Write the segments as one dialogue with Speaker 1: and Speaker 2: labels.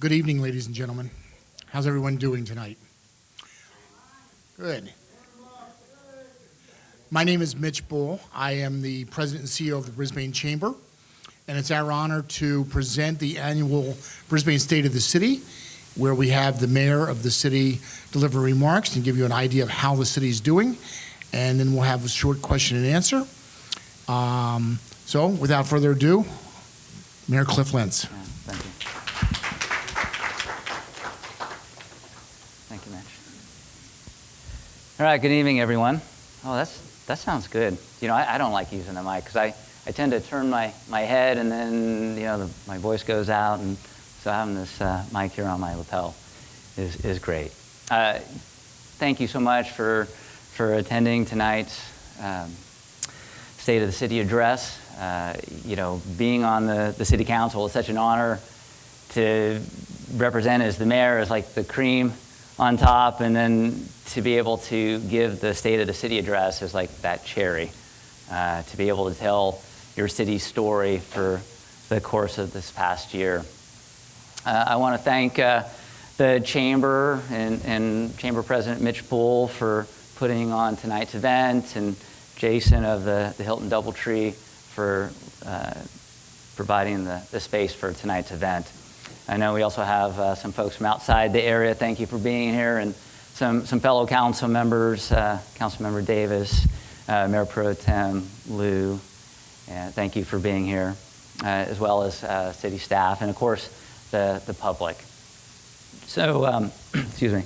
Speaker 1: Good evening, ladies and gentlemen. How's everyone doing tonight? Good. My name is Mitch Bull. I am the President and CEO of the Brisbane Chamber, and it's our honor to present the annual Brisbane State of the City, where we have the mayor of the city deliver remarks and give you an idea of how the city is doing, and then we'll have a short question and answer. So, without further ado, Mayor Cliff Lentz.
Speaker 2: Thank you. Thank you, Mitch. All right, good evening, everyone. Oh, that sounds good. You know, I don't like using the mic because I tend to turn my head and then, you know, my voice goes out, and so having this mic here on my lapel is great. Thank you so much for attending tonight's State of the City address. You know, being on the City Council is such an honor. To represent as the mayor is like the cream on top, and then to be able to give the State of the City address is like that cherry. To be able to tell your city's story for the course of this past year. I want to thank the Chamber and Chamber President Mitch Bull for putting on tonight's event, and Jason of the Hilton Doubletree for providing the space for tonight's event. I know we also have some folks from outside the area. Thank you for being here, and some fellow council members, Councilmember Davis, Mayor Pro Tem Lou, and thank you for being here, as well as city staff, and of course the public. So, excuse me.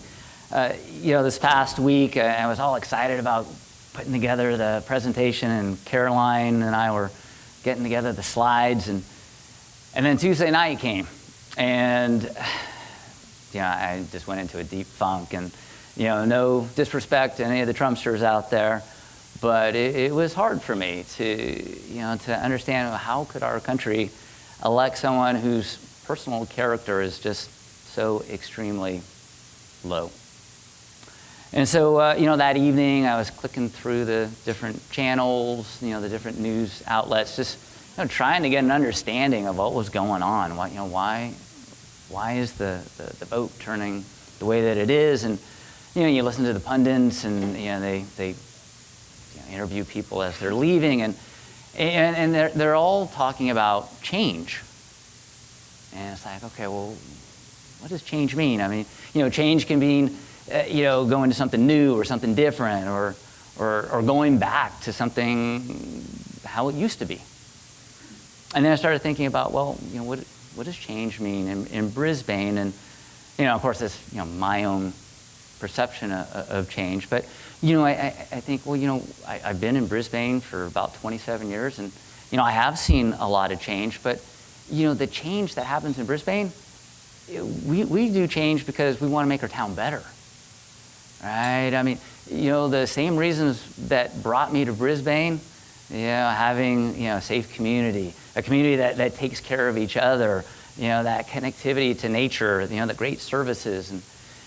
Speaker 2: You know, this past week I was all excited about putting together the presentation, and Caroline and I were getting together the slides, and then Tuesday night came, and you know, I just went into a deep funk, and you know, no disrespect to any of the Trumpsters out there, but it was hard for me to understand how could our country elect someone whose personal character is just so extremely low. And so, you know, that evening I was clicking through the different channels, you know, the different news outlets, just, you know, trying to get an understanding of what was going on. Why, you know, why is the vote turning the way that it is? And, you know, you listen to the pundits, and, you know, they interview people as they're leaving, and they're all talking about change. And it's like, okay, well, what does change mean? I mean, you know, change can mean, you know, going to something new or something different, or going back to something how it used to be. And then I started thinking about, well, you know, what does change mean in Brisbane? And, you know, of course, it's, you know, my own perception of change. But, you know, I think, well, you know, I've been in Brisbane for about 27 years, and, you know, I have seen a lot of change. But, you know, the change that happens in Brisbane, we do change because we want to make our town better. Right? I mean, you know, the same reasons that brought me to Brisbane, you know, having, you know, a safe community, a community that takes care of each other, you know, that connectivity to nature, you know, the great services, and,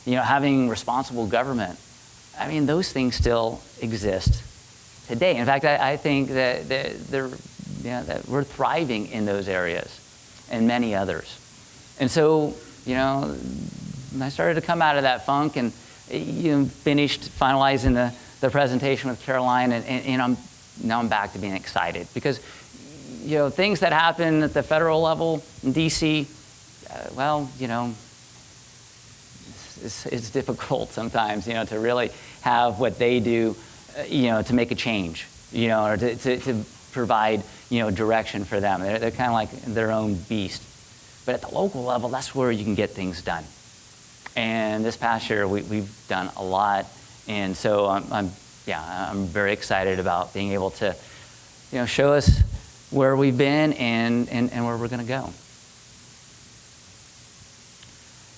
Speaker 2: you know, having responsible government. I mean, those things still exist today. In fact, I think that they're, you know, that we're thriving in those areas and many others. And so, you know, I started to come out of that funk, and you know, finished finalizing the presentation with Caroline, and now I'm back to being excited, because, you know, things that happen at the federal level in DC, well, you know, it's difficult sometimes, you know, to really have what they do, you know, to make a change, you know, or to provide, you know, direction for them. They're kind of like their own beast. But at the local level, that's where you can get things done. And this past year, we've done a lot, and so I'm very excited about being able to, you know, show us where we've been and where we're going to go.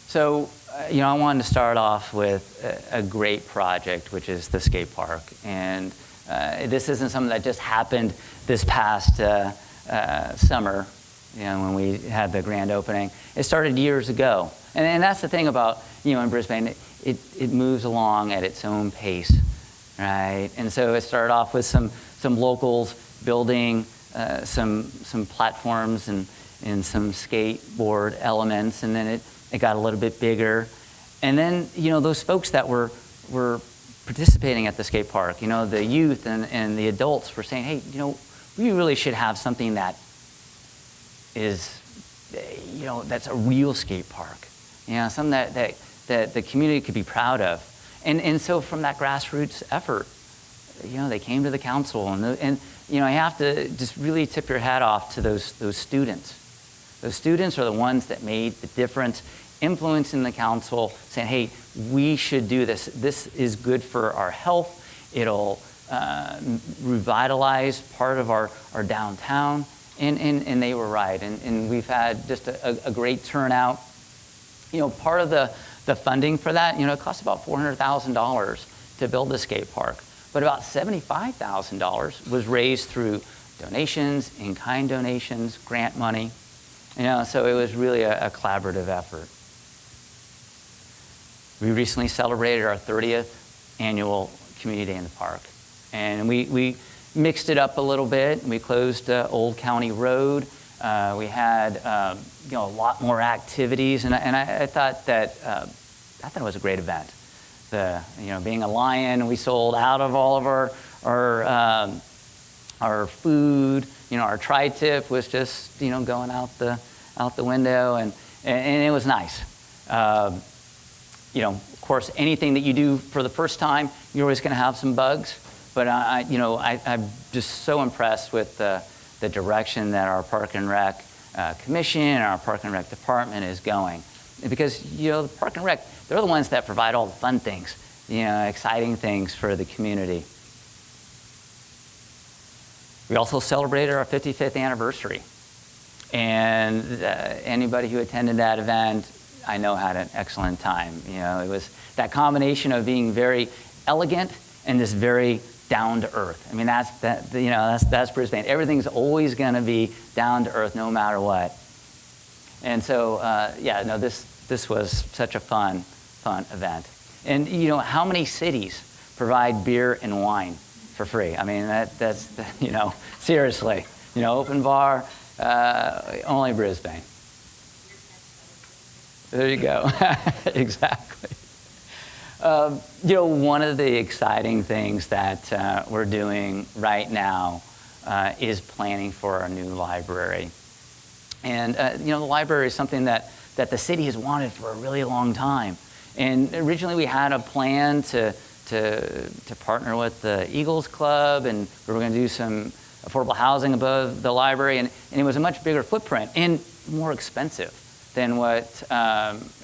Speaker 2: So, you know, I wanted to start off with a great project, which is the skate park, and this isn't something that just happened this past summer, you know, when we had the grand opening. It started years ago. And that's the thing about, you know, in Brisbane, it moves along at its own pace, right? And so it started off with some locals building some platforms and some skateboard elements, and then it It got a little bit bigger. And then, those folks that were participating at the skate park, the youth and the adults were saying, hey, we really should have something that is, that's a real skate park. Something that the community could be proud of. And so from that grassroots effort, they came to the council, and you have to just really tip your hat off to those students. Those students are the ones that made the difference, influencing the council, saying, hey, we should do this. This is good for our health. It'll revitalize part of our downtown. And they were right. And we've had just a great turnout. Part of the funding for that, it costs about $400,000 to build the skate park. But about $75,000 was raised through donations, in-kind donations, grant money. So it was really a collaborative effort. We recently celebrated our 30th annual Community Day in the Park. And we mixed it up a little bit. We closed Old County Road. We had a lot more activities, and I thought it was a great event. Being a Lion, we sold out of all of our food. Our tri-tip was just going out the window, and it was nice. Of course, anything that you do for the first time, you're always going to have some bugs. But I'm just so impressed with the direction that our Park and Rec Commission and our Park and Rec Department is going. Because, the Park and Rec, they're the ones that provide all the fun things, exciting things for the community. We also celebrated our 55th anniversary. And anybody who attended that event, I know, had an excellent time. It was that combination of being very elegant and this very down to earth. I mean, that's Brisbane. Everything's always going to be down to earth, no matter what. And so, this was such a fun event. And how many cities provide beer and wine for free? I mean, that's seriously, open bar, only Brisbane. There you go. Exactly. One of the exciting things that we're doing right now is planning for our new library. And, the library is something that the city has wanted for a really long time. And originally we had a plan to partner with the Eagles Club, and we were going to do some affordable housing above the library, and it was a much bigger footprint and more expensive than what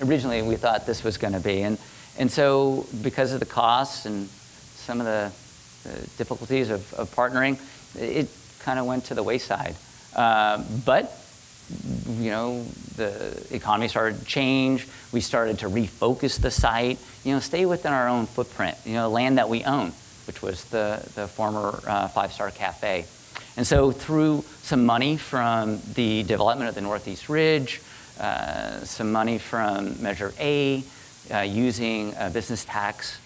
Speaker 2: originally we thought this was going to be. And so because of the costs and some of the difficulties of partnering, it kind of went to the wayside. But the economy started to change. We started to refocus the site, stay within our own footprint, land that we own, which was the former Five-Star Cafe. And so through some money from the development of the Northeast Ridge, some money from Measure A, using business tax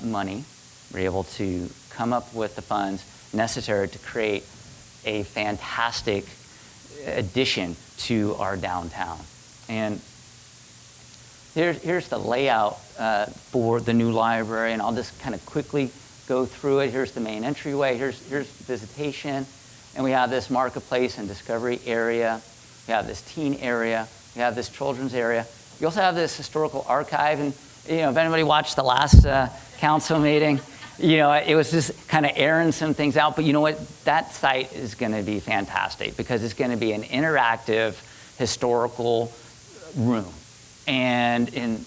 Speaker 2: money, we're able to come up with the funds necessary to create a fantastic addition to our downtown. And here's the layout for the new library, and I'll just kind of quickly go through it. Here's the main entryway. Here's visitation, and we have this marketplace and discovery area. We have this teen area. We have this children's area. We also have this historical archive, and if anybody watched the last council meeting, it was just kind of airing some things out. But you know what? That site is going to be fantastic because it's going to be an interactive historical room. And in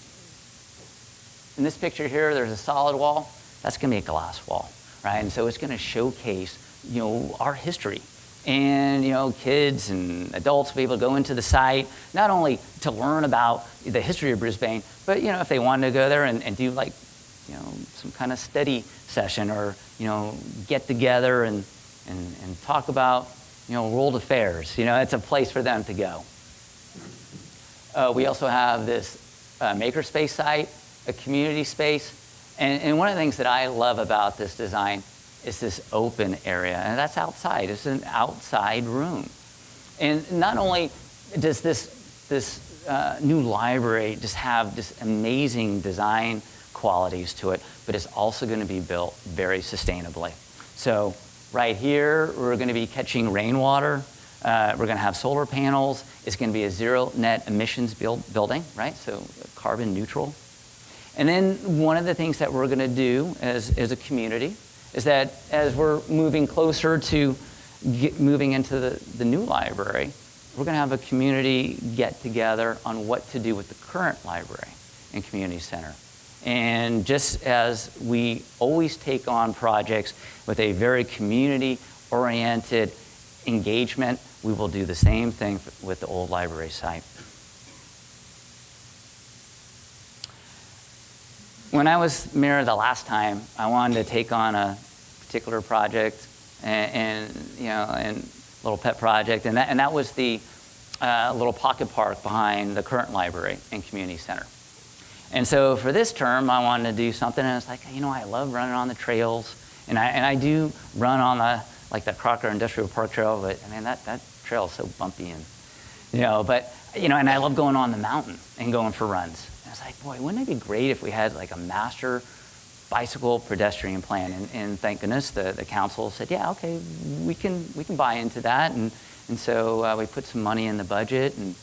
Speaker 2: this picture here, there's a solid wall. That's going to be a glass wall, right? And so it's going to showcase, our history. And, kids and adults will be able to go into the site, not only to learn about the history of Brisbane, but, if they wanted to go there and do some kind of study session or, get together and talk about, world affairs. It's a place for them to go. We also have this makerspace site, a community space. And one of the things that I love about this design is this open area. And that's outside. It's an outside room. And not only does this new library just have this amazing design qualities to it, but it's also going to be built very sustainably. So right here, we're going to be catching rainwater. We're going to have solar panels. It's going to be a zero net emissions building, right? So carbon neutral. And then one of the things that we're going to do as a community is that as we're moving closer to moving into the new library, we're going to have a community get together on what to do with the current library and community center. And just as we always take on projects with a very community-oriented engagement, we will do the same thing with the old library site. When I was mayor the last time, I wanted to take on a particular project and little pet project, and that was the little pocket park behind the current library and community center. And so for this term, I wanted to do something, and it's like, I love running on the trails, and I do run on the Crocker Industrial Park Trail, but that trail is so bumpy, and and I love going on the mountain and going for runs. And it's like, boy, wouldn't it be great if we had like a master bicycle pedestrian plan? And thank goodness the council said, yeah, okay, we can buy into that, and so we put some money in the budget, and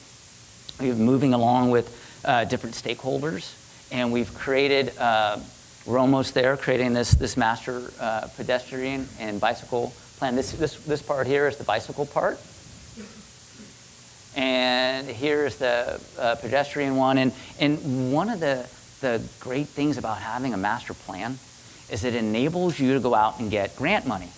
Speaker 2: we're moving along with different stakeholders, and we've created. We're almost there, creating this master pedestrian and bicycle plan. This part here is the bicycle part, and here's the pedestrian one. And one of the great things about having a master plan is it enables you to go out and get grant money.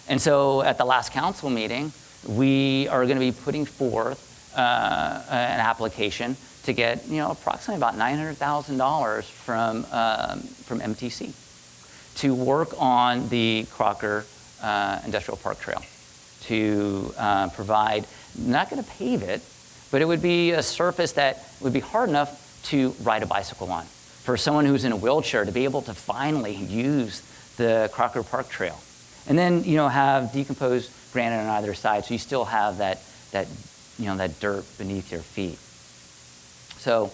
Speaker 2: And so at the last council meeting, we are going to be putting forth an application to get approximately about $900,000 from MTC to work on the Crocker Industrial Park Trail, to provide, not going to pave it, but it would be a surface that would be hard enough to ride a bicycle on for someone who's in a wheelchair to be able to finally use the Crocker Park Trail. And then have decomposed granite on either side, so you still have that dirt beneath your feet. So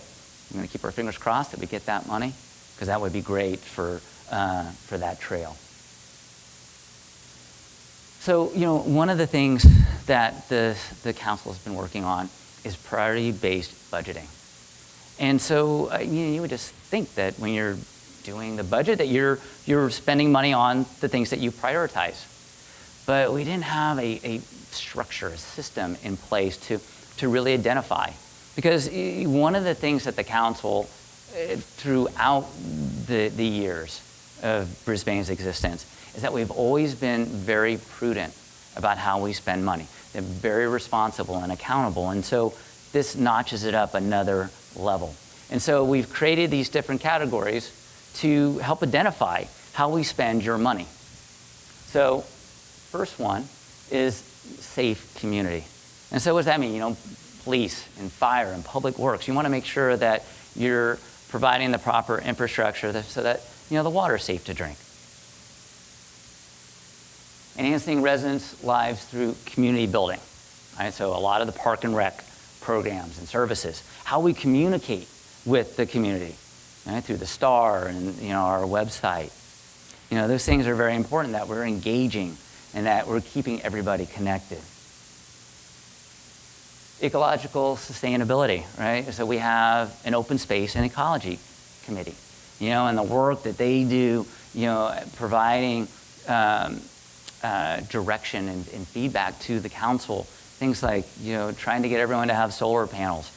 Speaker 2: I'm going to keep our fingers crossed that we get that money, because that would be great for that trail. So one of the things that the council has been working on is priority-based budgeting. And so you would just think that when you're doing the budget that you're spending money on the things that you prioritize. But we didn't have a structure, a system in place to really identify. Because one of the things that the council, throughout the years of Brisbane's existence, is that we've always been very prudent about how we spend money. They're very responsible and accountable. And so this notches it up another level. And so we've created these different categories to help identify how we spend your money. So first one is safe community. And so what does that mean? Police and fire and public works. You want to make sure that you're providing the proper infrastructure so that the water is safe to drink. Enhancing residents' lives through community building. Right? So a lot of the park and rec programs and services, how we communicate with the community, right? Through the STAR and our website. Those things are very important, that we're engaging and that we're keeping everybody connected. Ecological sustainability, right? So we have an open space and ecology committee, and the work that they do, providing direction and feedback to the council. Things like, trying to get everyone to have solar panels,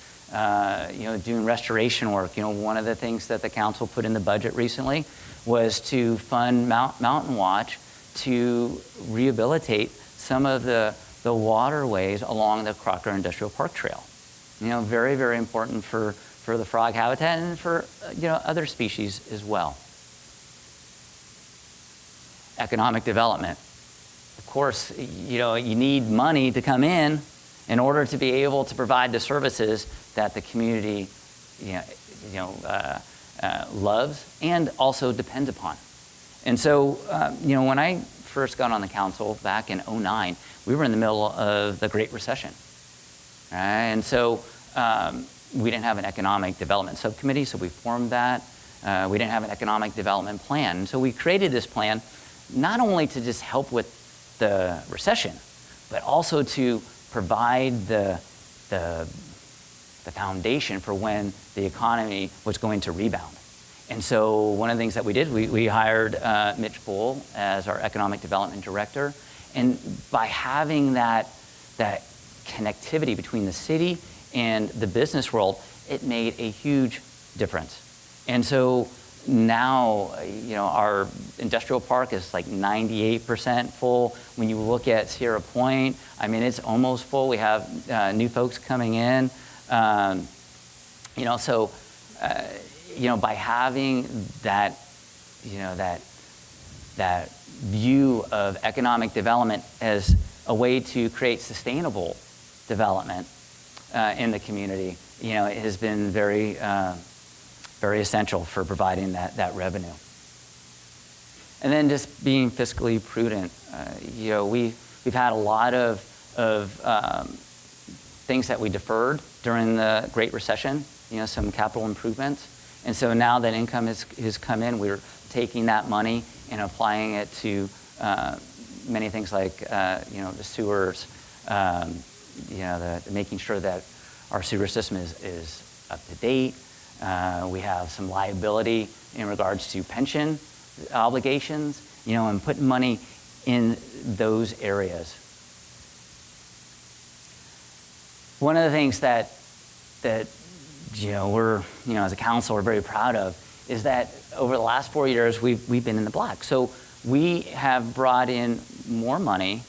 Speaker 2: doing restoration work. One of the things that the council put in the budget recently was to fund Mountain Watch to rehabilitate some of the waterways along the Crocker Industrial Park Trail. Very, very important for the frog habitat and for other species as well. Economic development. Of course, you need money to come in order to be able to provide the services that the community loves and also depends upon. And so, when I first got on the council back in 2009, we were in the middle of the Great Recession. Right? And so we didn't have an economic development subcommittee, so we formed that. We didn't have an economic development plan. And so we created this plan not only to just help with the recession, but also to provide the foundation for when the economy was going to rebound. And so one of the things that we did, we hired Mitch Bull as our economic development director. And by having that connectivity between the city and the business world, it made a huge difference. And so now, our industrial park is like 98% full. When you look at Sierra Point, I mean, it's almost full. We have new folks coming in. By having that view of economic development as a way to create sustainable development in the community, it has been very essential for providing that revenue. And then just being fiscally prudent. We've had a lot of things that we deferred during the Great Recession, some capital improvements. And so now that income has come in, we're taking that money and applying it to many things like, the sewers, making sure that our sewer system is up to date. We have some liability in regards to pension obligations, and putting money in those areas. One of the things that we're, as a council, we're very proud of is that over the last 4 years, we've been in the black. So we have brought in more money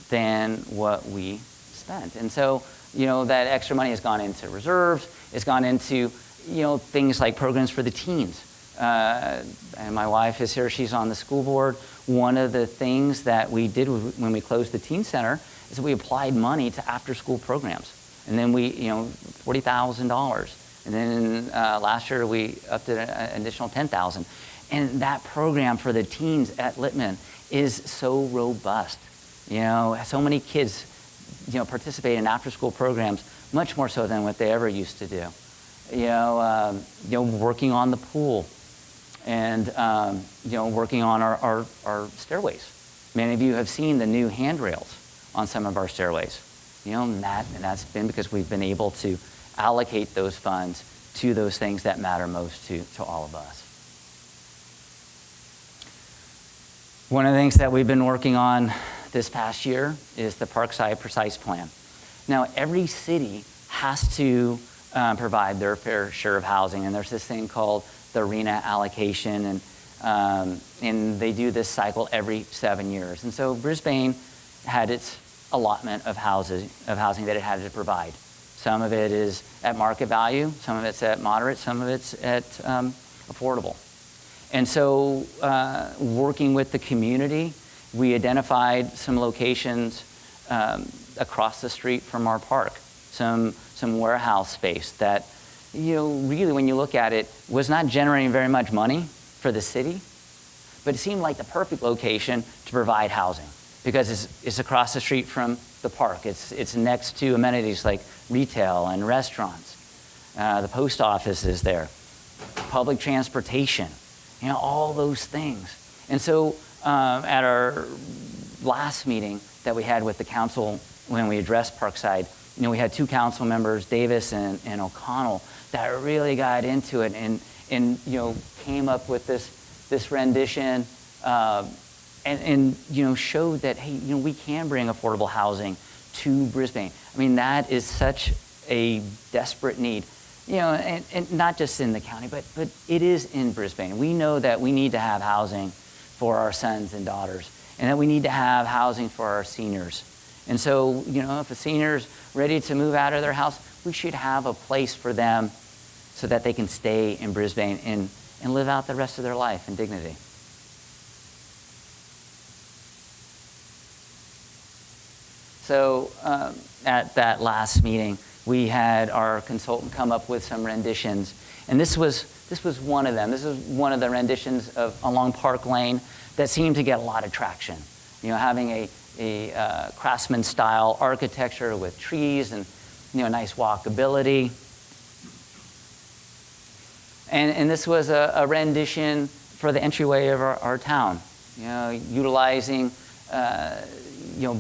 Speaker 2: than what we spent. And so, that extra money has gone into reserves, it's gone into, things like programs for the teens. And my wife is here, she's on the school board. One of the things that we did when we closed the teen center is that we applied money to after-school programs. And then we, $40,000. And then last year we upped it an additional $10,000. And that program for the teens at Littman is so robust. So many kids, participate in after-school programs, much more so than what they ever used to do. Working on the pool and, working on our stairways. Many of you have seen the new handrails on some of our stairways. And that's been because we've been able to allocate those funds to those things that matter most to all of us. One of the things that we've been working on this past year is the Parkside Precise Plan. Now, every city has to provide their fair share of housing, and there's this thing called the arena allocation, and they do this cycle every 7 years. And so Brisbane had its allotment of housing that it had to provide. Some of it is at market value, some of it's at moderate, some of it's at affordable. And so working with the community, we identified some locations across the street from our park, some warehouse space that, really when you look at it, was not generating very much money for the city, but it seemed like the perfect location to provide housing because it's across the street from the park. It's next to amenities like retail and restaurants. The post office is there, public transportation, all those things. And so at our last meeting that we had with the council when we addressed Parkside, we had two council members, Davis and O'Connell, that really got into it and came up with this rendition and showed that, hey, we can bring affordable housing to Brisbane. I mean, that is such a desperate need, and not just in the county, but it is in Brisbane. We know that we need to have housing for our sons and daughters, and that we need to have housing for our seniors. And so, if a senior's ready to move out of their house, we should have a place for them so that they can stay in Brisbane and live out the rest of their life in dignity. So at that last meeting, we had our consultant come up with some renditions, and this was one of them. This is one of the renditions along Park Lane that seemed to get a lot of traction. Having a craftsman-style architecture with trees and nice walkability. And this was a rendition for the entryway of our town, utilizing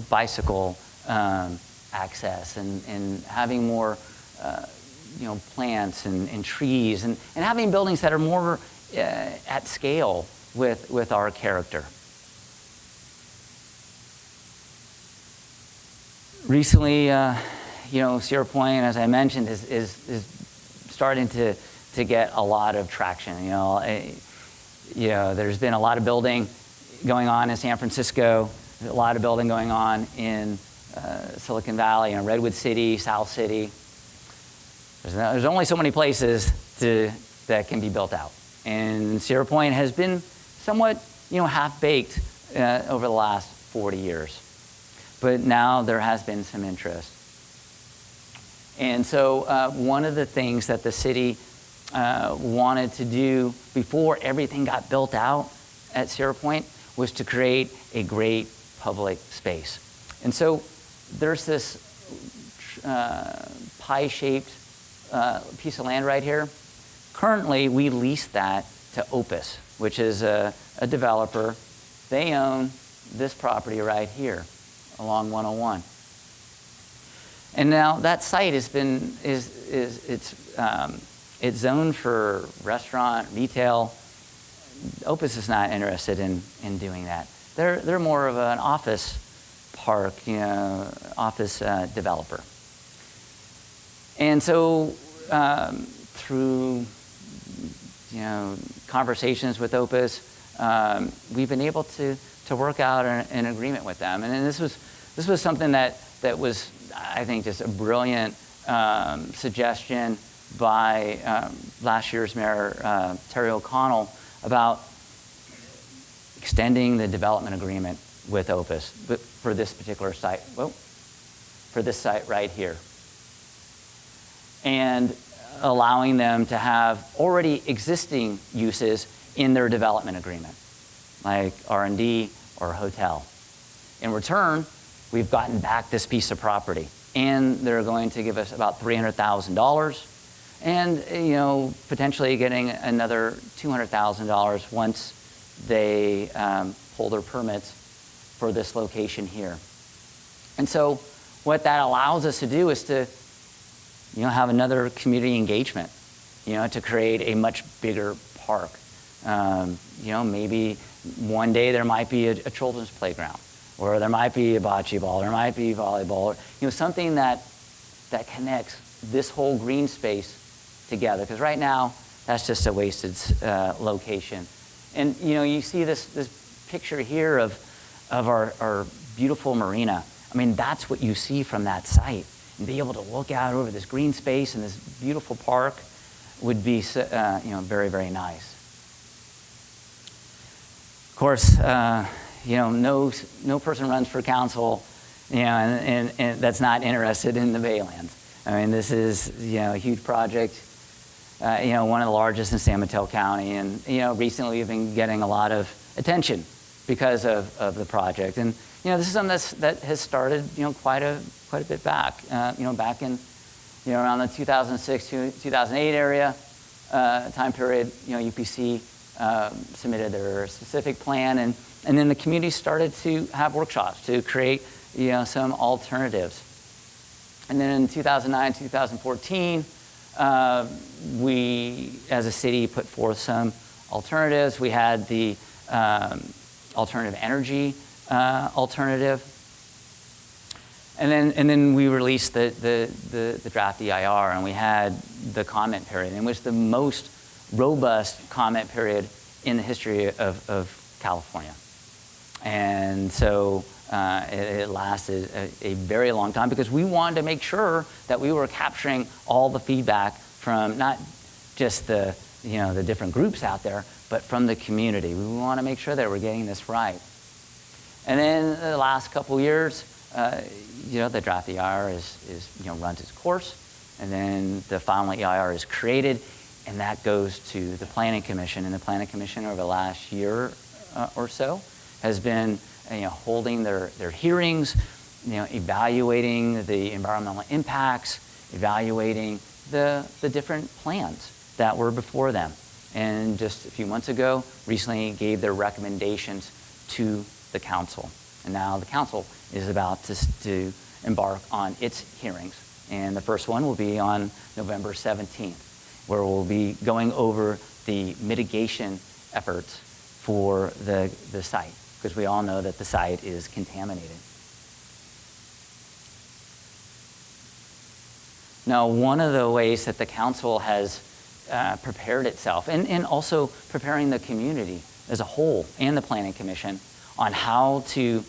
Speaker 2: bicycle access and having more plants and trees and having buildings that are more at scale with our character. Recently, Sierra Point, as I mentioned, is starting to get a lot of traction. There's been a lot of building going on in San Francisco, a lot of building going on in Silicon Valley, Redwood City, South City. There's only so many places that can be built out. And Sierra Point has been somewhat, half-baked over the last 40 years. But now there has been some interest. And so one of the things that the city wanted to do before everything got built out at Sierra Point was to create a great public space. And so there's this pie-shaped piece of land right here. Currently, we lease that to Opus, which is a developer. They own this property right here along 101. And now that site it's zoned for restaurant, retail. Opus is not interested in doing that. They're more of an office park, office developer. And so through conversations with Opus, we've been able to work out an agreement with them. And this was something that was, I think, just a brilliant suggestion by last year's Mayor Terry O'Connell about extending the development agreement with Opus for this particular site. For this site right here. And allowing them to have already existing uses in their development agreement, like R&D or hotel. In return, we've gotten back this piece of property, and they're going to give us about $300,000, and potentially getting another $200,000 once they pull their permits for this location here. And so what that allows us to do is to have another community engagement, to create a much bigger park. Maybe one day there might be a children's playground, or there might be a bocce ball, there might be volleyball, something that connects this whole green space together. Because right now, that's just a wasted location. And you see this picture here of our beautiful marina. I mean, that's what you see from that site. And be able to look out over this green space and this beautiful park would be, very, very nice. Of course, no person runs for council, and that's not interested in the Baylands. I mean, this is, a huge project, one of the largest in San Mateo County, and, recently we've been getting a lot of attention because of the project. And, this is something that has started, quite a bit back, back in, around the 2006 to 2008 area time period. UPC submitted their specific plan, and then the community started to have workshops to create, some alternatives. And then in 2009, 2014, we, as a city, put forth some alternatives. We had the alternative energy alternative. And then we released the draft EIR, and we had the comment period, and it was the most robust comment period in the history of California. And so it lasted a very long time because we wanted to make sure that we were capturing all the feedback from not just the different groups out there, but from the community. We want to make sure that we're getting this right. And then the last couple years, the draft EIR runs its course, and then the final EIR is created, and that goes to the Planning Commission. And the Planning Commission over the last year or so has been holding their hearings, evaluating the environmental impacts, evaluating the different plans that were before them. and just a few months ago, recently gave their recommendations to the council. And now the council is about to embark on its hearings. And the first one will be on November 17th, where we'll be going over the mitigation efforts for the site, because we all know that the site is contaminated. Now, one of the ways that the council has prepared itself, and also preparing the community as a whole and the Planning Commission on how to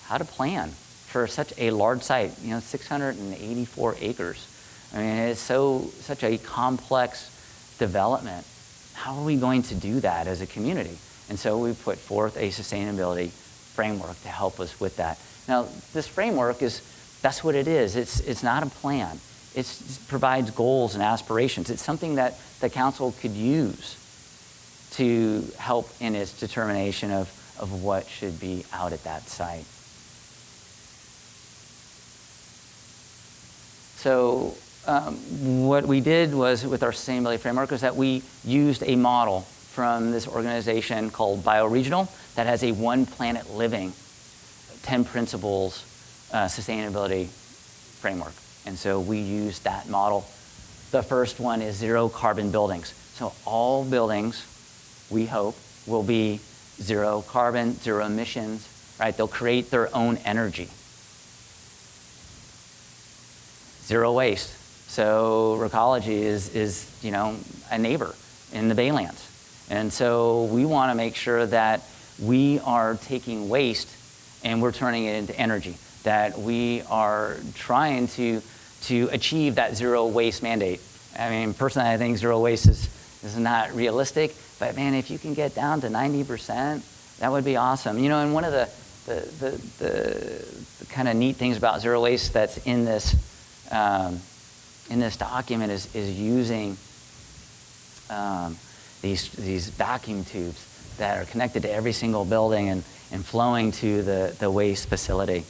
Speaker 2: plan for such a large site, 684 acres. I mean, it's such a complex development. How are we going to do that as a community? And so we put forth a sustainability framework to help us with that. Now, this framework that's what it is. It's not a plan. It provides goals and aspirations. It's something that the council could use to help in its determination of what should be out at that site. So what we did was, with our sustainability framework, was that we used a model from this organization called Bioregional that has a One Planet Living 10 principles sustainability framework. And so we used that model. The first one is zero carbon buildings. So all buildings, we hope, will be zero carbon, zero emissions, right? They'll create their own energy. Zero waste. So Recology is a neighbor in the Baylands. And so we want to make sure that we are taking waste and we're turning it into energy, that we are trying to achieve that zero waste mandate. I mean, personally, I think zero waste is not realistic, but man, if you can get down to 90%, that would be awesome. And one of the kind of neat things about zero waste that's in this document is using these vacuum tubes that are connected to every single building and flowing to the waste facility.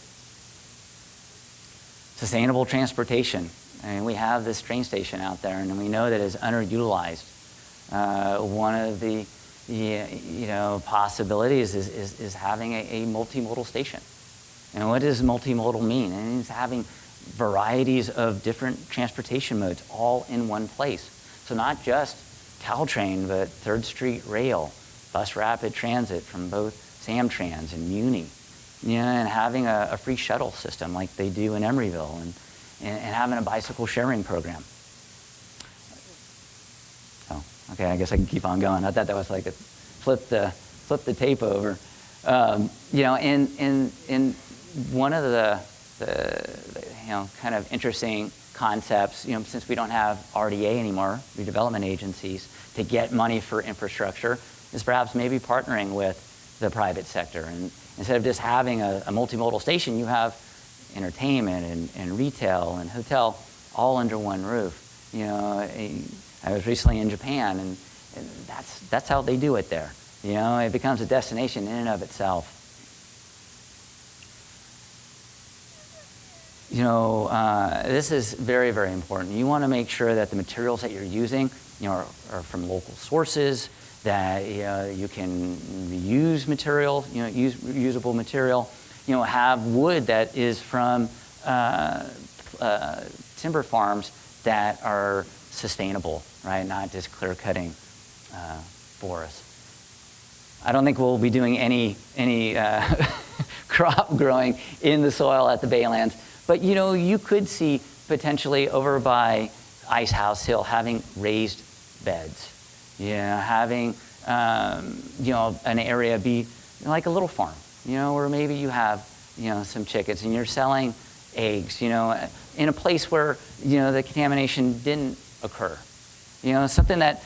Speaker 2: Sustainable transportation. I mean, we have this train station out there, and we know that it's underutilized. One of the possibilities is having a multimodal station. And what does multimodal mean? It means having varieties of different transportation modes all in one place. So not just Caltrain, but 3rd Street Rail, bus rapid transit from both Samtrans and Muni. And having a free shuttle system like they do in Emeryville, and having a bicycle sharing program. Oh, okay, I guess I can keep on going. I thought that was like a flip the tape over. And one of the kind of interesting concepts, since we don't have RDA anymore, redevelopment agencies, to get money for infrastructure, is perhaps maybe partnering with the private sector. And instead of just having a multimodal station, you have entertainment and retail and hotel all under one roof. I was recently in Japan, and that's how they do it there. It becomes a destination in and of itself. This is very, very important. You want to make sure that the materials that you're using, are from local sources, that you can reuse material, use reusable material, have wood that is from timber farms that are sustainable, right? Not just clear cutting forests. I don't think we'll be doing any crop growing in the soil at the Baylands, but you could see potentially over by Ice House Hill having raised beds. Having an area be like a little farm, where maybe you have some chickens and you're selling eggs, in a place where the contamination didn't occur. Something that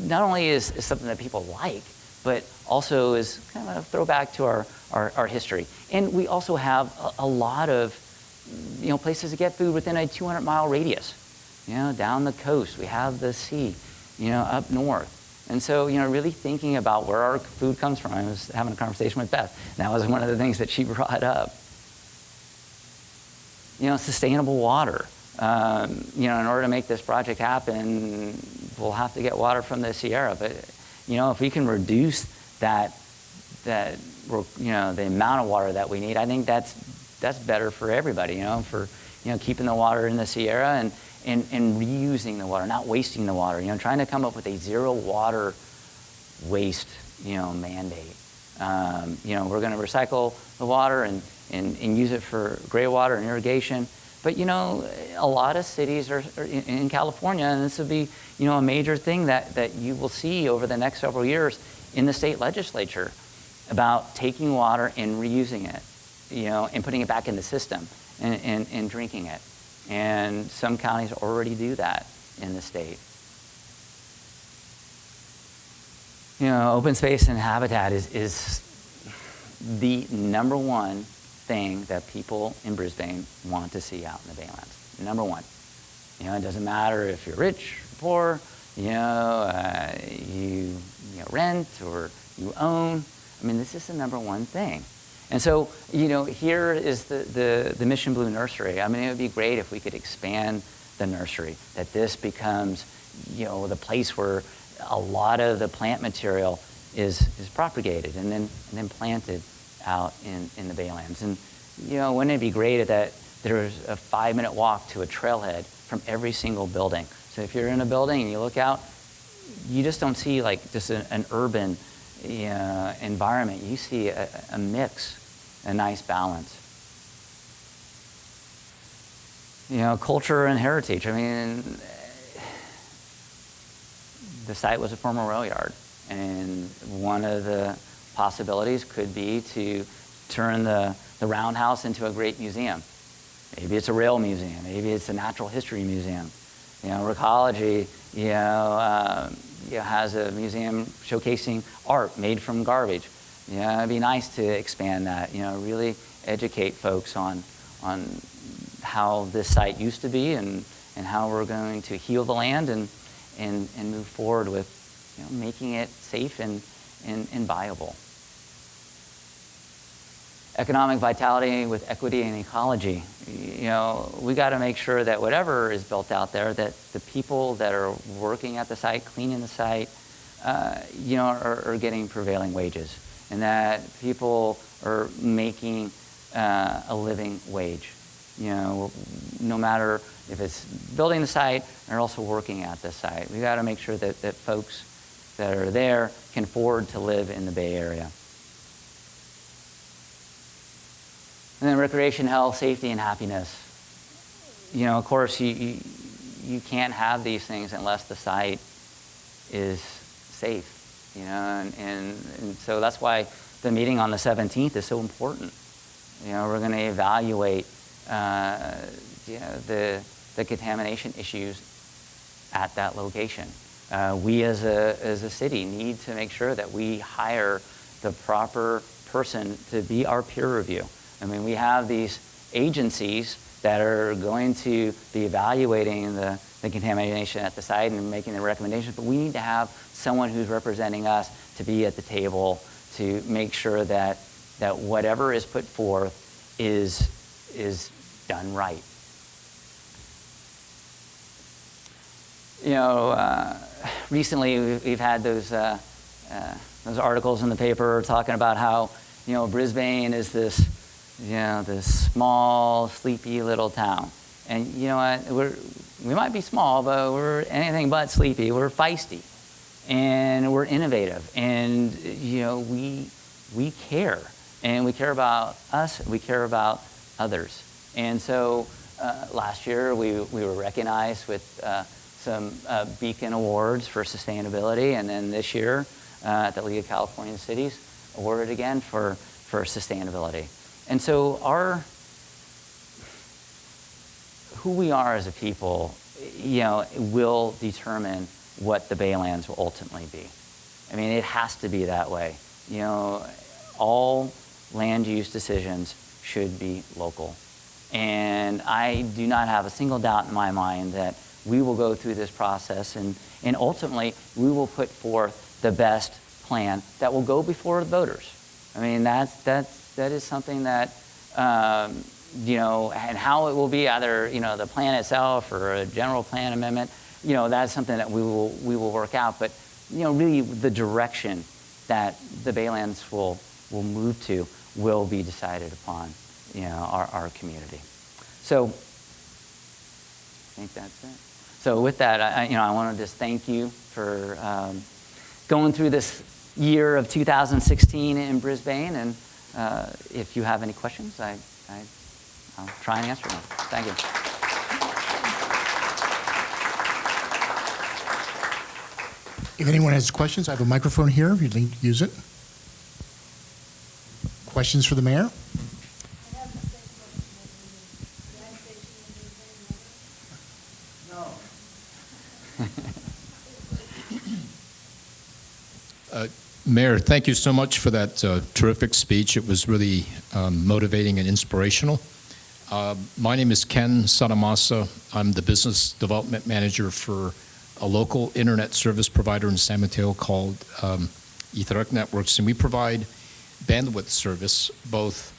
Speaker 2: not only is something that people like, but also is kind of a throwback to our history. And we also have a lot of places to get food within a 200-mile radius. Down the coast, we have the sea, up north. And so, really thinking about where our food comes from. I was having a conversation with Beth. And that was one of the things that she brought up. Sustainable water. In order to make this project happen, we'll have to get water from the Sierra. But, if we can reduce the amount of water that we need, I think that's better for everybody, for keeping the water in the Sierra and reusing the water, not wasting the water, trying to come up with a zero water waste, mandate. We're going to recycle the water and use it for gray water and irrigation. But, a lot of cities are in California, and this will be, a major thing that you will see over the next several years in the state legislature about taking water and reusing it, and putting it back in the system and drinking it. And some counties already do that in the state. Open space and habitat is the number one thing that people in Brisbane want to see out in the Baylands. Number one. It doesn't matter if you're rich or poor, you rent or you own. I mean, this is the number one thing. And so, here is the Mission Blue Nursery. I mean, it would be great if we could expand the nursery, that this becomes, the place where a lot of the plant material is propagated and then planted out in the Baylands. And, wouldn't it be great that there's a 5-minute walk to a trailhead from every single building? So if you're in a building and you look out, you just don't see like just an urban environment. You see a mix, a nice balance. Culture and heritage. I mean, the site was a former rail yard, and one of the possibilities could be to turn the Roundhouse into a great museum. Maybe it's a rail museum. Maybe it's a natural history museum. Recology, has a museum showcasing art made from garbage. It'd be nice to expand that. Really educate folks on how this site used to be and how we're going to heal the land and move forward with making it safe and viable. Economic vitality with equity and ecology. We got to make sure that whatever is built out there, that the people that are working at the site, cleaning the site, are getting prevailing wages, and that people are making a living wage. No matter if it's building the site or also working at the site. We got to make sure that folks that are there can afford to live in the Bay Area. And then recreation, health, safety, and happiness. Of course, you can't have these things unless the site is safe. And so that's why the meeting on the 17th is so important. We're going to evaluate the contamination issues at that location. We as a city need to make sure that we hire the proper person to be our peer review. I mean, we have these agencies that are going to be evaluating the contamination at the site and making the recommendations, but we need to have someone who's representing us to be at the table to make sure that whatever is put forth is done right. Recently we've had those articles in the paper talking about how Brisbane is this small, sleepy little town. And you know what? We might be small, but we're anything but sleepy. We're feisty, and we're innovative, and we care, and we care about us. We care about others. And so last year we were recognized with some Beacon Awards for sustainability, and then this year at the League of California Cities, awarded again for sustainability. And so who we are as a people, will determine what the Baylands will ultimately be. I mean, it has to be that way. All land use decisions should be local. And I do not have a single doubt in my mind that we will go through this process and ultimately we will put forth the best plan that will go before the voters. I mean, that is something that and how it will be, either, the plan itself or a general plan amendment, that's something that we will work out. But, really the direction that the Baylands will move to will be decided upon, our community. So I think that's it. So with that, I want to just thank you for going through this year of 2016 in Brisbane. And if you have any questions, I'll try and answer them. Thank you.
Speaker 1: If anyone has questions, I have a microphone here if you'd like to use it. Questions for the mayor?
Speaker 3: Mayor, thank you so much for that terrific speech. It was really motivating and inspirational. My name is Ken Sadamasa. I'm the business development manager for a local internet service provider in San Mateo called Ethernet Networks, and we provide bandwidth service, both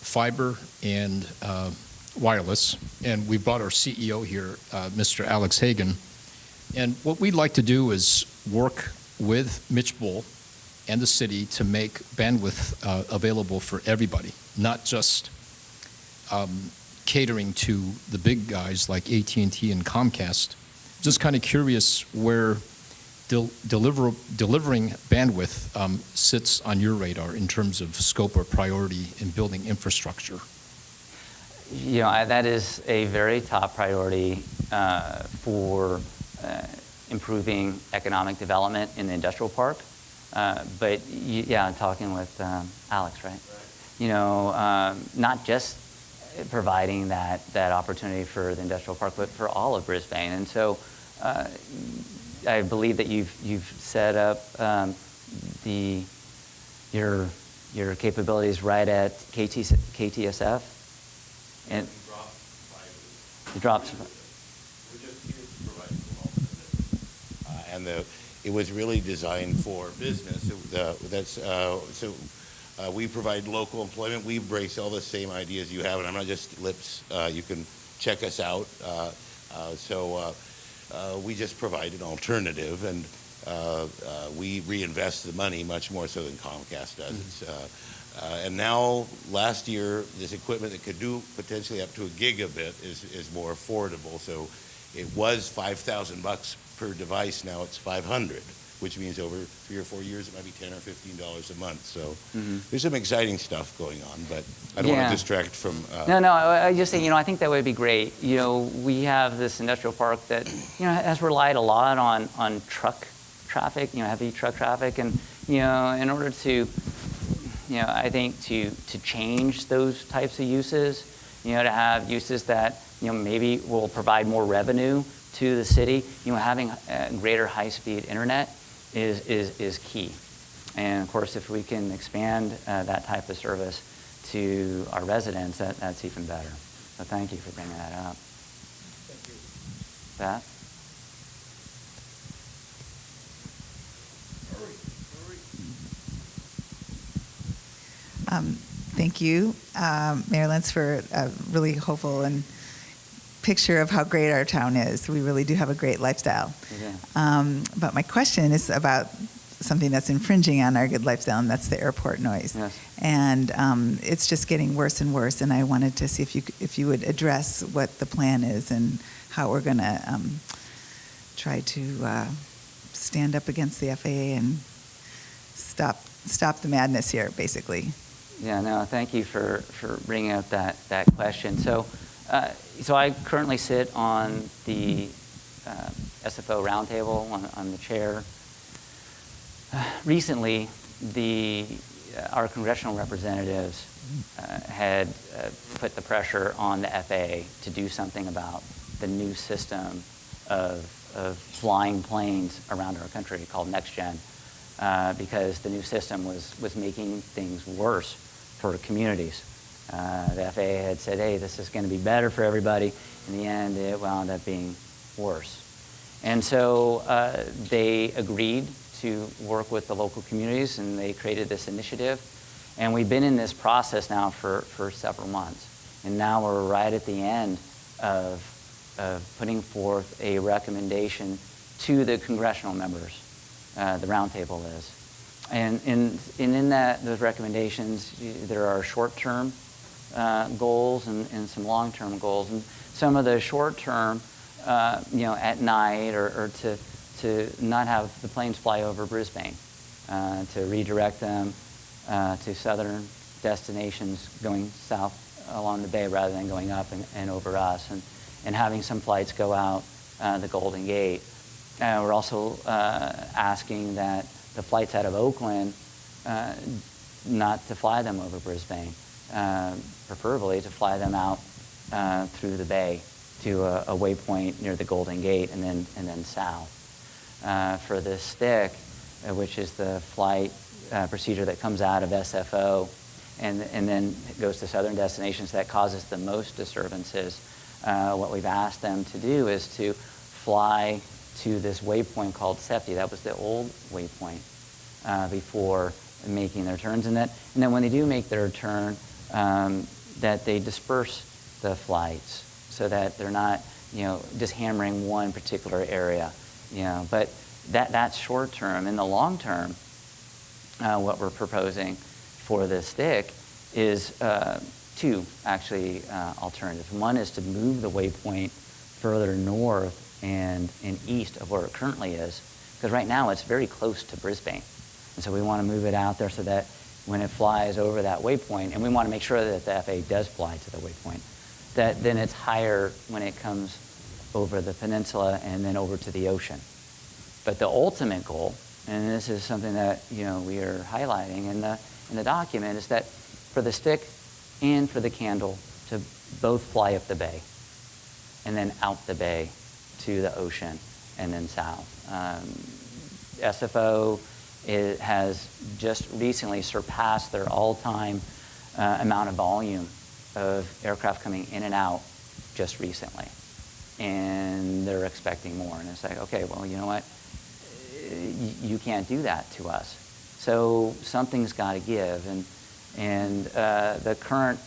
Speaker 3: fiber and wireless. And we brought our CEO here, Mr. Alex Hagan. And what we'd like to do is work with Mitch Bull and the city to make bandwidth available for everybody, not just catering to the big guys like AT&T and Comcast. Just kind of curious where delivering bandwidth sits on your radar in terms of scope or priority in building infrastructure.
Speaker 2: That is a very top priority for improving economic development in the industrial park. But talking with Alex, right? Not just providing that opportunity for the industrial park, but for all of Brisbane. And so I believe that you've set up your capabilities right at KTSF, and you dropped.
Speaker 4: And it was really designed for business. We provide local employment. We embrace all the same ideas you have, and I'm not just lips. You can check us out. We just provide an alternative, and we reinvest the money much more so than Comcast does. And now, last year, this equipment that could do potentially up to a gigabit is more affordable. So it was $5,000 per device. Now it's $500, which means over 3 or 4 years it might be $10 or $15 a month. So there's some exciting stuff going on, but I don't want to distract from.
Speaker 2: No. I just say, I think that would be great. We have this industrial park that has relied a lot on truck traffic, heavy truck traffic, and in order to, I think to change those types of uses, to have uses that maybe will provide more revenue to the city, having greater high-speed internet is key. And of course, if we can expand that type of service to our residents, that's even better. So thank you for bringing that up.
Speaker 3: Thank you.
Speaker 2: Beth?
Speaker 5: Thank you, Mayor Lentz, for a really hopeful and picture of how great our town is. We really do have a great lifestyle.
Speaker 2: Yeah.
Speaker 5: But my question is about something that's infringing on our good lifestyle, and that's the airport noise.
Speaker 2: Yes.
Speaker 5: And it's just getting worse and worse. And I wanted to see if you would address what the plan is and how we're going to try to stand up against the FAA and stop the madness here, basically.
Speaker 2: Yeah, no, thank you for bringing up that question. So I currently sit on the SFO roundtable. I'm the chair. Recently, our congressional representatives had put the pressure on the FAA to do something about the new system of flying planes around our country called NextGen, because the new system was making things worse for communities. The FAA had said, hey, this is going to be better for everybody. In the end, it wound up being worse. And so they agreed to work with the local communities, and they created this initiative. And we've been in this process now for several months. And now we're right at the end of putting forth a recommendation to the congressional members, the roundtable is. And in those recommendations, there are short-term goals and some long-term goals. And some of the short-term, at night or to not have the planes fly over Brisbane, to redirect them to southern destinations going south along the bay rather than going up and over us, and having some flights go out the Golden Gate. We're also asking that the flights out of Oakland not to fly them over Brisbane, preferably to fly them out through the bay to a waypoint near the Golden Gate and then south. For the stick, which is the flight procedure that comes out of SFO and then goes to southern destinations that causes the most disturbances, what we've asked them to do is to fly to this waypoint called SEPTI. That was the old waypoint before making their turns. And then when they do make their turn, that they disperse the flights so that they're not, just hammering one particular area. But that's short term. In the long term, what we're proposing for the stick is two actually alternatives. One is to move the waypoint further north and east of where it currently is, because right now it's very close to Brisbane. And so we want to move it out there so that when it flies over that waypoint, and we want to make sure that the FAA does fly to the waypoint, that then it's higher when it comes over the peninsula and then over to the ocean. But the ultimate goal, and this is something that we are highlighting in the document, is that for the stick and for the candle to both fly up the bay and then out the bay to the ocean and then south. SFO has just recently surpassed their all-time amount of volume of aircraft coming in and out just recently. And they're expecting more. And it's like, okay, well, you know what? You can't do that to us. So something's got to give. And the current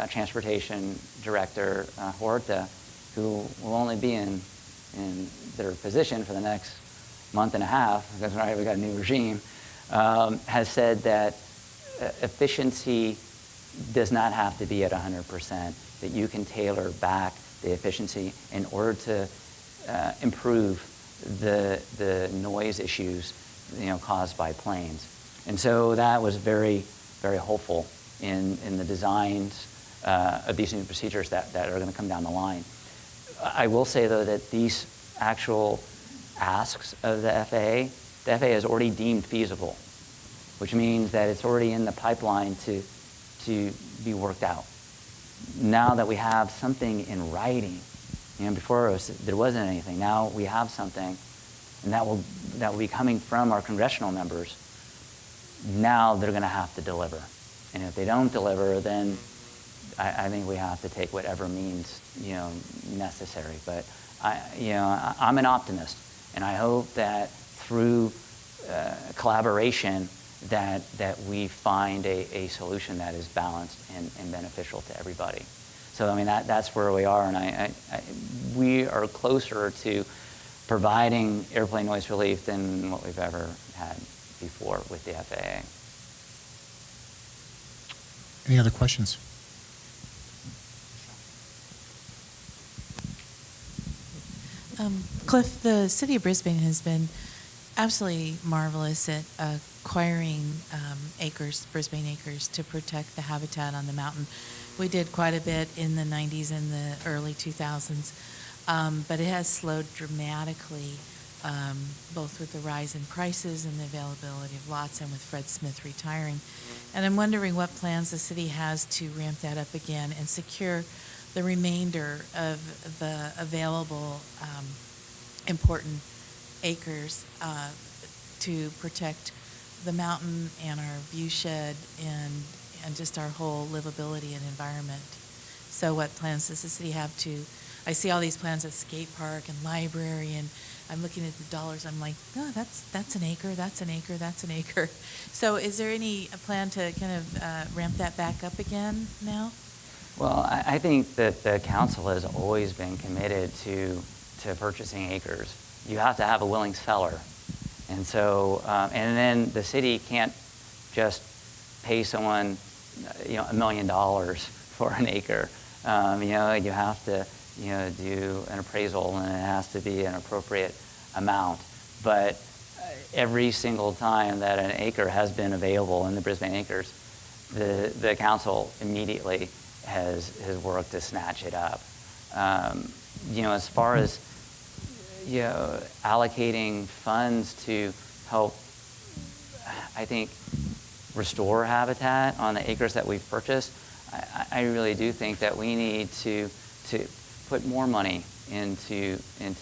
Speaker 2: transportation director, Horta, who will only be in their position for the next month and a half, because we got a new regime, has said that efficiency does not have to be at 100%, that you can tailor back the efficiency in order to improve the noise issues caused by planes. And so that was very, very hopeful in the designs of these new procedures that are going to come down the line. I will say, though, that these actual asks of the FAA has already deemed feasible, which means that it's already in the pipeline to be worked out. Now that we have something in writing, before there wasn't anything. Now we have something, and that will be coming from our congressional members. Now they're going to have to deliver, and if they don't deliver, then I think we have to take whatever means necessary. But I'm an optimist, and I hope that through collaboration that we find a solution that is balanced and beneficial to everybody. So I mean that's where we are, and we are closer to providing airplane noise relief than what we've ever had before with the FAA.
Speaker 1: Any other questions?
Speaker 6: Cliff, the city of Brisbane has been absolutely marvelous at acquiring Brisbane Acres, to protect the habitat on the mountain. We did quite a bit in the 90s and the early 2000s, but it has slowed dramatically, both with the rise in prices and the availability of lots and with Fred Smith retiring. And I'm wondering what plans the city has to ramp that up again and secure the remainder of the available important acres to protect the mountain and our view shed and just our whole livability and environment. So what plans does the city have to, I see all these plans of skate park and library, and I'm looking at the dollars, I'm like, oh, that's an acre, that's an acre, that's an acre. So is there any plan to kind of ramp that back up again now?
Speaker 2: Well, I think that the council has always been committed to purchasing acres. You have to have a willing seller. And so, and then the city can't just pay someone, $1 million for an acre. You have to, do an appraisal, and it has to be an appropriate amount. But every single time that an acre has been available in the Brisbane Acres, the council immediately has worked to snatch it up. As far as allocating funds to help, I think, restore habitat on the acres that we've purchased, I really do think that we need to put more money into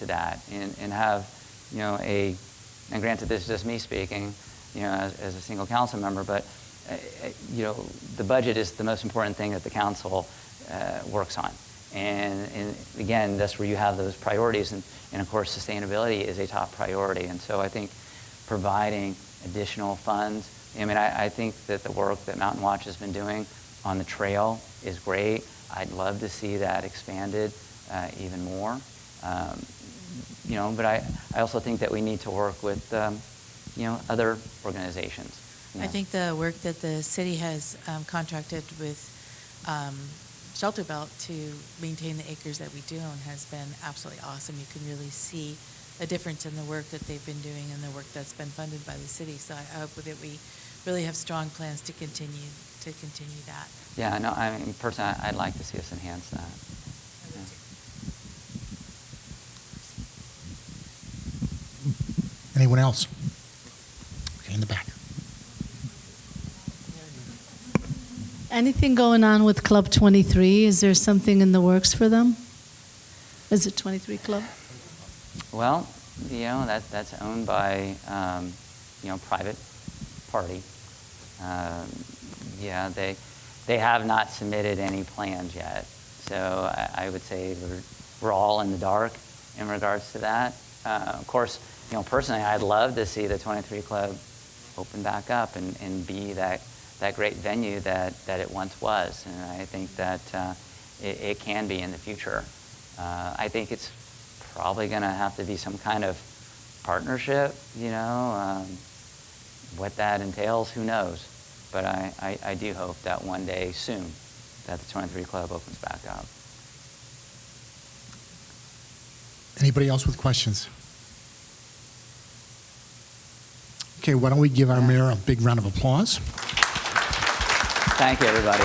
Speaker 2: that and have, and granted this is just me speaking, as a single council member, but the budget is the most important thing that the council works on. And again, that's where you have those priorities. And of course, sustainability is a top priority. And so I think providing additional funds, I think that the work that Mountain Watch has been doing on the trail is great. I'd love to see that expanded even more. But I also think that we need to work with, other organizations.
Speaker 6: I think the work that the city has contracted with Shelter Belt to maintain the acres that we do own has been absolutely awesome. You can really see a difference in the work that they've been doing and the work that's been funded by the city. So I hope that we really have strong plans to continue that.
Speaker 2: Yeah, no, personally, I'd like to see us enhance that. Yeah.
Speaker 1: Anyone else? Okay, in the back.
Speaker 7: Anything going on with Club 23? Is there something in the works for them? Is it 23 Club?
Speaker 2: Well, that's owned by, private party. They have not submitted any plans yet. So I would say we're all in the dark in regards to that. Of course, personally, I'd love to see the 23 Club open back up and be that great venue that it once was. And I think that it can be in the future. I think it's probably going to have to be some kind of partnership, what that entails, who knows. But I do hope that one day soon that the 23 Club opens back up.
Speaker 1: Anybody else with questions? Okay, why don't we give our mayor a big round of applause?
Speaker 2: Thank you, everybody.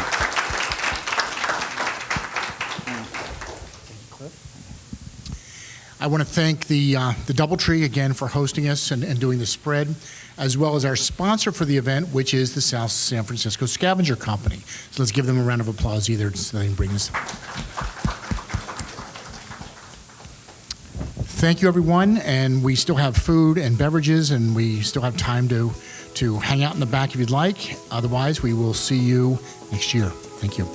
Speaker 1: I want to thank the Doubletree again for hosting us and doing the spread, as well as our sponsor for the event, which is the South San Francisco Scavenger Company. So let's give them a round of applause either so they can bring this. Thank you, everyone, and we still have food and beverages, and we still have time to hang out in the back if you'd like. Otherwise, we will see you next year. Thank you.